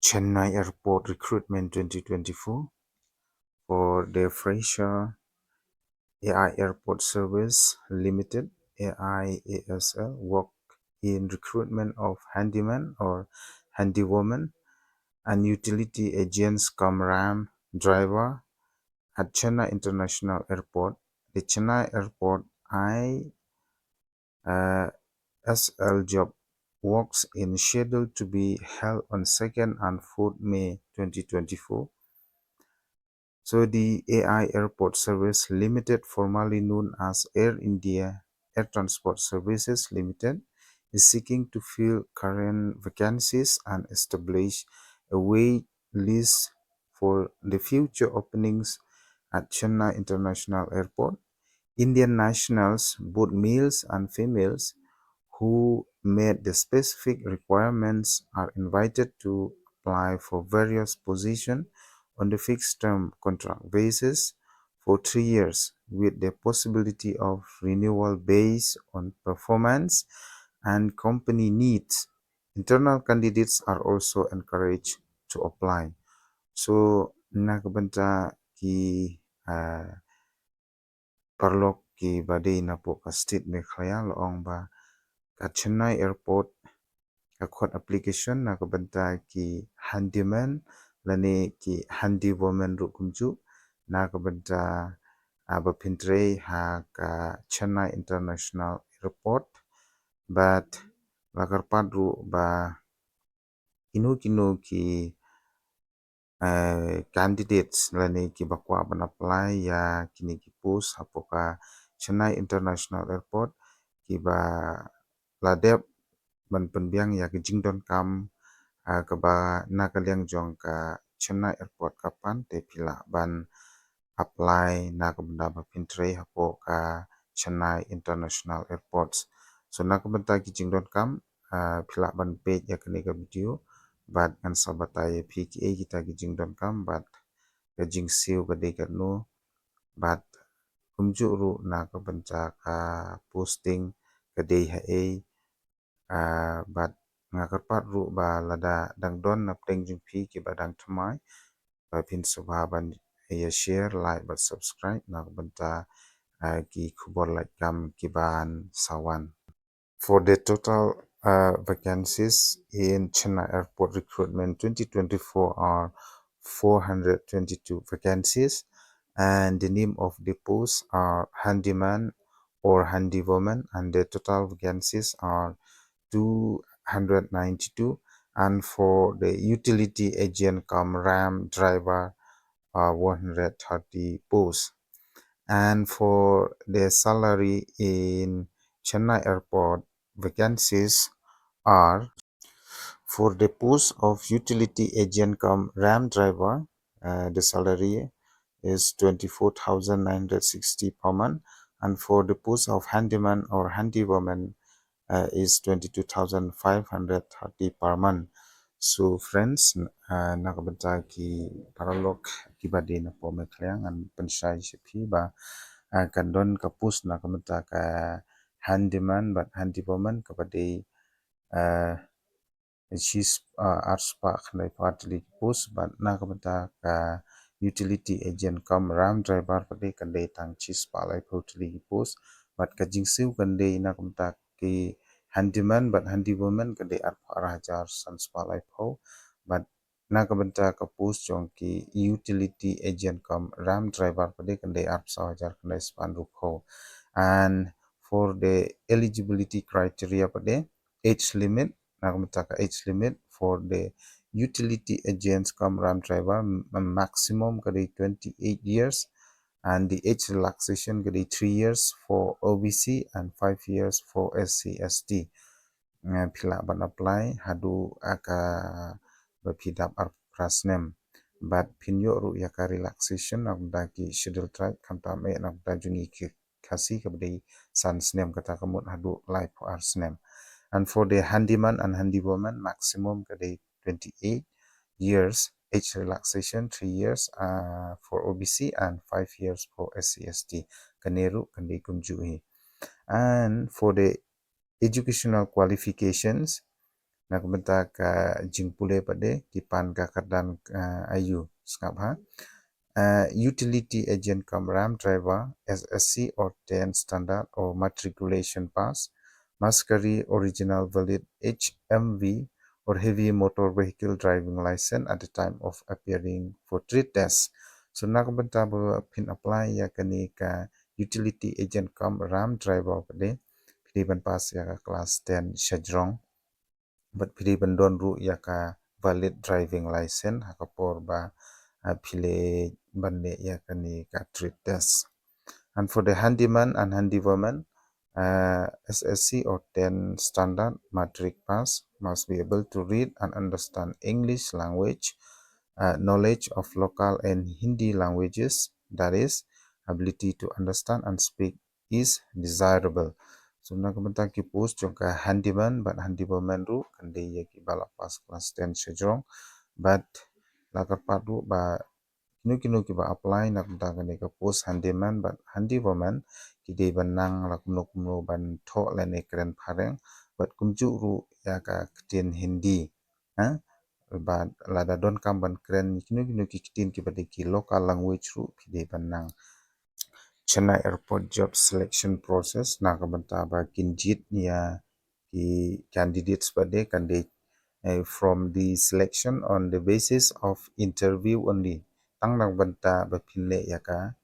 Chennai Airport Recruitment 2024 for the fresher AI Airport Service Limited AIASL work in recruitment of handyman or handywoman and utility agents cum RAM driver at Chennai International Airport. The Chennai Airport ISL job works is scheduled to be held on 2nd and 4th May 2024. So the AI Airport Service Limited, formerly known as Air India Air Transport Services Limited, is seeking to fill current vacancies and establish a wait list for the future openings at Chennai International Airport. Indian nationals, both males and females, who meet the specific requirements are invited to apply for various positions on the fixed-term contract basis for 3 years with the possibility of renewal based on performance and company needs. Internal candidates are also encouraged to apply. So, nakabanta ki parlok ki badai na po ka state Meghalaya loong ba ka Chennai Airport ka khot application nakabanta ki handyman lani ki handywoman rukumju nakabanta bapintre ha ka Chennai International Airport but lakarpadru ba inu ki candidates lani ki bakwa ban apply ya kini ki post hapoka Chennai International Airport ki ba ladep ban penbiang ya ki jingdon kam ka ba nakaliang jong ka Chennai Airport kapan te pila ban apply nakabenda ba pintre hapo ka Chennai International Airports. So nakabenta ki jingdon kam pila ban page ya kini ka video but kan sabataya PKA kita ki jingdon kam but ka jingsiu ka dekat no but kumju ru nakabenta ka posting ka day hae but ngakarpat ru ba lada dangdon napteng jingpi ki badang thamai ba pin subha ban ya share like but subscribe nakabenta ki khubor like kam ki ban sawan. For the total vacancies in Chennai Airport Recruitment 2024 are 422 vacancies and the name of the posts are handyman or handywoman and the total vacancies are 292 and for the utility agent cum RAM driver 130 posts. And for the salary in Chennai Airport vacancies are for the post of utility agent cum RAM driver the salary is 24,960 per month and for the post of handyman or handywoman is 22,530 per month. So friends, nakabenta ki paralog ki badi na po Meghalaya and pensai sipi ba kandon kapus nakabenta ka handyman but handywoman kabadi she's arspa khnai partly post but nakabenta ka utility agent cum ram driver kade kande tang chis palai totally post but kajing siu kande nakabenta ki handyman but handywoman kade arhajar sans palai pho but nakabenta ka post jong ki utility agent cum ram driver kade kande arhajar kande span rukho. And for the eligibility criteria kade age limit nakabenta ka age limit for the utility agents cum ram driver maximum kade 28 years and the age relaxation kade 3 years for OBC and 5 years for SC/ST. Pila ban apply hadu aka bapidap prasnem but pinyo ru yaka relaxation nakda ki schedule tribe kamta me nakda jungi ki khasi kabdi sansnem kata kamut hadu life arsnem. And for the handyman and handywoman maximum kade 28 years age relaxation 3 years for OBC and 5 years for SC/ST kaneru kandi kumjui. And for the educational qualifications nak benta ka jingpule pade kipan ka kadan ayu skap ha. Utility agent kam ram driver SSC or 10 standard or matriculation pass must carry original valid HMV or heavy motor vehicle driving license at the time of appearing for trade test. So nak benta pin apply ya kani ka utility agent kam ram driver pade pilihan pass ya ka class 10 shajrong but pilihan don ru ya ka valid driving license hakapor ba pile bande ya kani ka trade test. And for the handyman and handywoman, SSC or 10 standard matric pass must be able to read and understand English language, knowledge of local and Hindi languages, that is, ability to understand and speak is desirable. So nak bentang ki post jongka handyman but handywoman ru kande ya ki bala pas class 10 sejong but lakar padu ba kinu kiba apply nak bentang kani ka post handyman but handywoman kide banang lak kumno ban tho lane kren phareng but kumju ru ya ka ktin Hindi ha but lada don kam ban kren kinu ki ktin ki bade ki local language ru kide banang Chennai Airport job selection process nak benta ba kinjit ya ki candidates bade kande from the selection on the basis of interview only tang nang benta ba pinle ya ka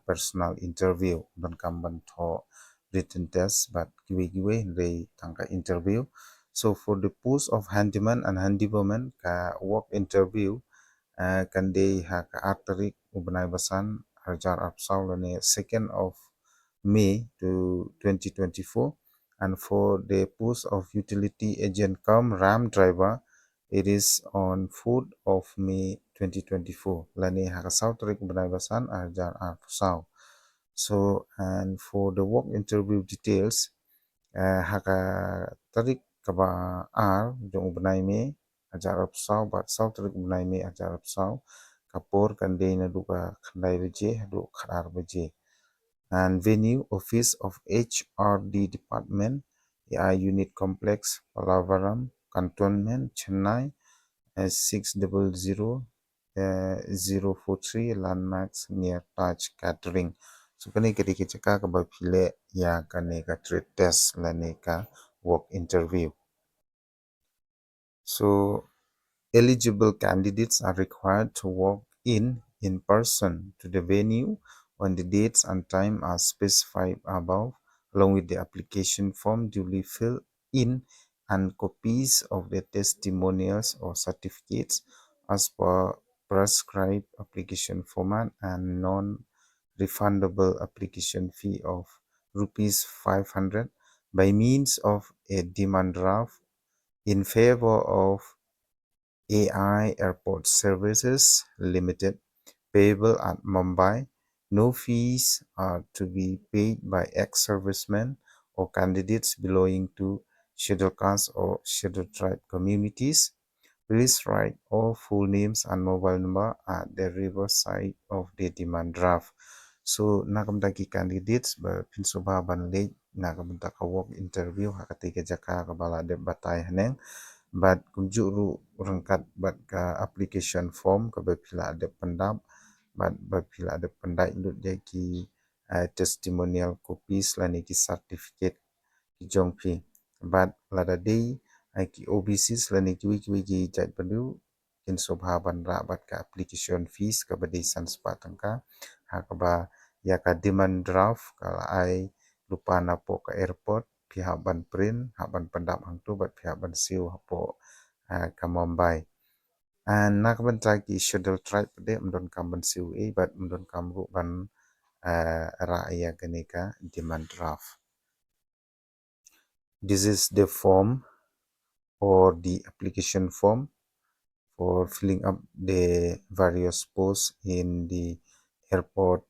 personal interview ban kam ban tho written test but kiwe they tangka interview. So for the post of handyman and handywoman ka work interview kande ha ka arterik ubnai basan harjar apsau lane 2nd of May to 2024. And for the post of utility agent cum ram driver, it is on 4th of May 2024. Lani hakasau tarik benaibasan ajar apsau. So and for the work interview details, haka tarik kaba jong benai me ajar apsau but sau tarik benai me ajar apsau kapor kandai na duka khandai beje du khadar beje. And venue office of HRD department unit complex Palavaram cantonment Chennai 600043 landmarks near Taj catering. So kani kadi kichaka ka ba pile ya kani ka trade test lani ka work interview. So eligible candidates are required to walk in person to the venue when the dates and time are specified above, along with the application form duly filled in and copies of the testimonials or certificates as per prescribed application format and non-refundable application fee of rupees 500 by means of a demand draft in favor of AI Airport Services Limited, payable at Mumbai. No fees are to be paid by ex-servicemen or candidates belonging to scheduled caste or scheduled tribe communities. Please write all full names and mobile number at the reverse side of the demand draft. So nakamdaki candidates pinsoba banle nakamdaka work interview hakatiga jaka kabala de batai haneng but kumjuru rangkat bat ka application form ka bapila ada pendap but bapila ada pendai lut jaki testimonial copies lani ki certificate ki jongpi but lada day ki OBCs lani ki jat padu kin sobha bandra bat ka application fees ka badai sans patangka hakaba ya ka demand draft kala ai lupa napo ka airport pihak ban print haban pendap hangtu bat pihak ban siu hapo ka Mumbai. And nak bentar ki schedule tribe de mendon kam ban siu but mendon kam ru ban raaya kenika demand draft. This is the form or the application form for filling up the various posts in the Airport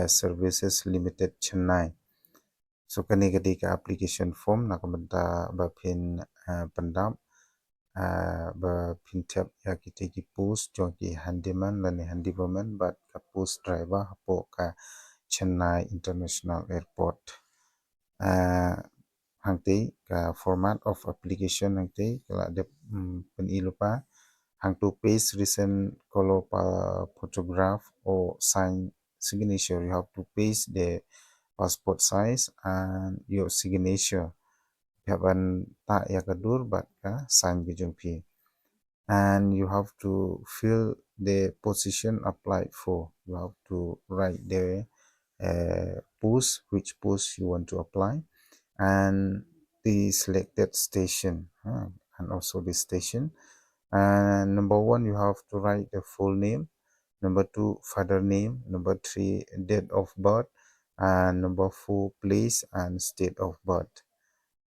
Services Limited Chennai. So kani ketika application form nak benta bapin pendam ba pintap ya kita ki post joki handyman dan handywoman but ka post driver hapo ka Chennai International Airport. hangte ka format of application hangte kala de penilupa hang to paste recent color photograph or sign signature. You have to paste the passport size and your signature. Haban ta ya kadur but ka sign bijungpi. And you have to fill the position applied for. You have to write the post, which post you want to apply, and the selected station, and also the station. And number one, you have to write the full name. Number two, father name. Number three, date of birth. And number four, place and state of birth.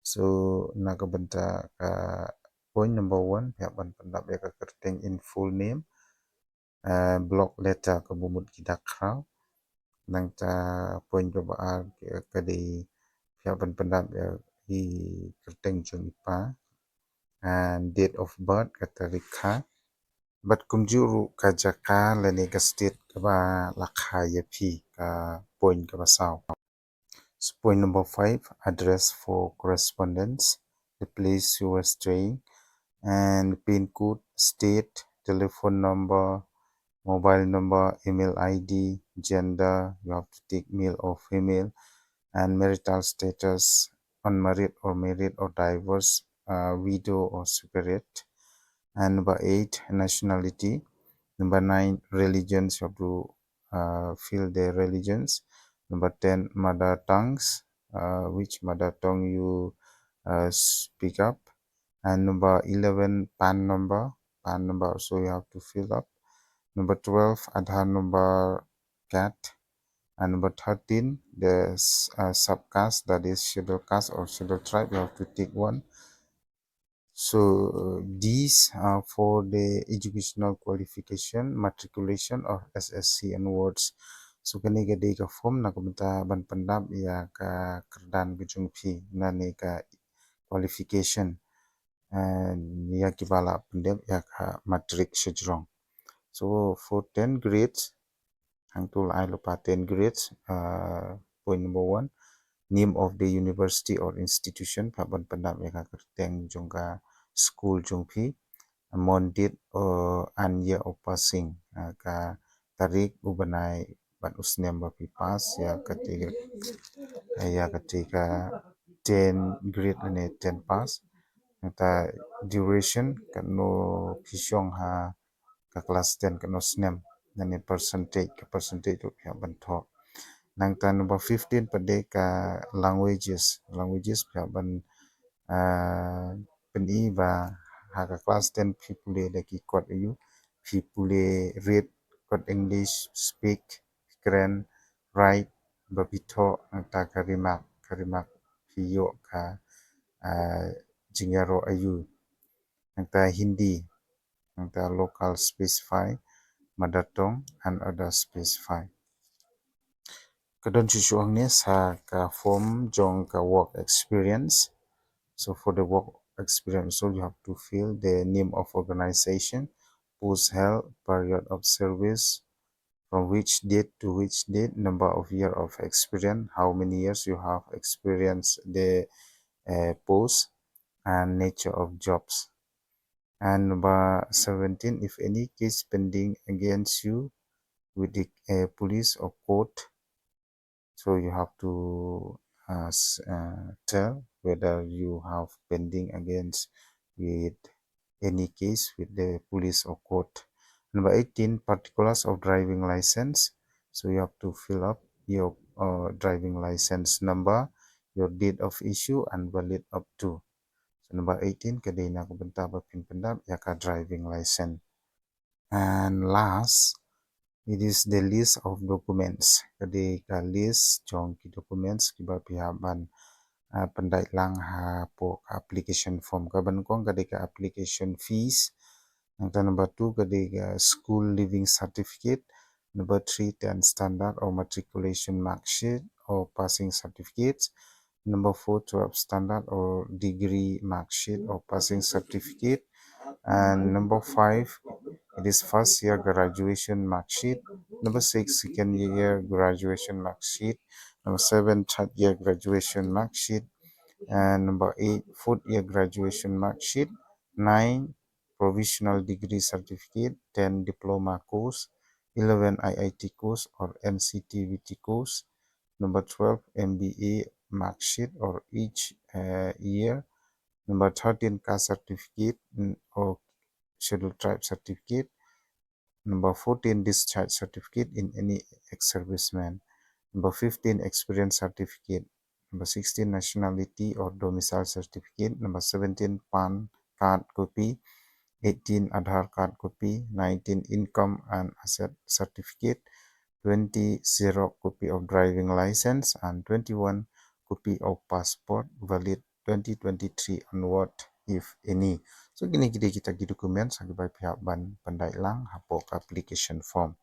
So nakabenta ka point number one, pihak ban pendap ya kerteng in full name. Block letter ke bumut kita kraw. Nang ta point ke baar ke di pihak ban pendap ya i kerteng jung ipa. And date of birth kata rikha. But kumjuru ka jaka lani ka state ka ba lakha ya pi ka point ka ba saw. So point number 5, address for correspondence, the place you are staying, and PIN code, state, telephone number, mobile number, email ID, gender, you have to take male or female, and marital status, unmarried or married or divorced, widow or separate. And number 8, nationality. Number 9, religions, you have to fill the religions. Number 10, mother tongues, which mother tongue you speak up. And number 11, PAN number. PAN number also you have to fill up. Number 12, Aadhaar number cat. And number 13, the subcaste, that is scheduled caste or scheduled tribe, you have to take one. So these are for the educational qualification, matriculation or SSC and words. So kani gadi ka form na kumta ban pandap ya ka kerdan bijung pi na ni ka qualification ya kibala pendep ya ka matric sejrong. So for 10 grades, hang tul I lupa 10 grades, point number 1, name of the university or institution, paban pendap ya ka kerteng jung ka school jung pi, mondit an year of passing, ka tarik ubanai ban usnem ba pi pass ya ketika 10 grade ane 10 pass. Nata duration kano pisyong ha ka class 10 kano snem nani percentage tu ya bantok. Nang ta number 15 pada ka languages ya ban peni ba ha ka class 10 people lagi kot you people read kot English speak keren write babito ta karimak piyo ka jingaro ayu ta Hindi ta local specify mother tongue and other specify. Kadon susuang ni sa ka form jong ka work experience. So for the work experience, so you have to fill the name of organization, post held, period of service, from which date to which date, number of year of experience, how many years you have experienced the post, and nature of jobs. And number 17, if any case pending against you with the police or court, so you have to tell whether you have pending against with any case with the police or court. Number 18, particulars of driving license. So you have to fill up your driving license number, your date of issue, and valid up to. So number 18, kadai na kubenta ba pinpendap yaka driving license. And last, it is the list of documents. Kadai ka list jong ki documents kiba pihaban pendai lang ha po application form kaban kong kadai ka application fees. Number 2, kadai ka school living certificate. Number 3, 10 standard or matriculation mark sheet or passing certificates. Number 4, 12 standard or degree mark sheet or passing certificate. And number 5, it is first year graduation mark sheet. Number 6, second year graduation mark sheet. Number 7, third year graduation mark sheet. And number 8, fourth year graduation mark sheet. 9, provisional degree certificate. 10, diploma course. 11, IIT course or MCTVT course. Number 12, MBA mark sheet or each year. Number 13, caste certificate or scheduled tribe certificate. Number 14, discharge certificate in any ex-serviceman. Number 15, experience certificate. Number 16, nationality or domicile certificate. Number 17, PAN card copy. 18, Aadhaar card copy. 19, income and asset certificate. 20, zero copy of driving license. And 21, copy of passport valid 2023 onward if any. So gini kita dokumen sebagai pihak ban pandai lang hapok application form.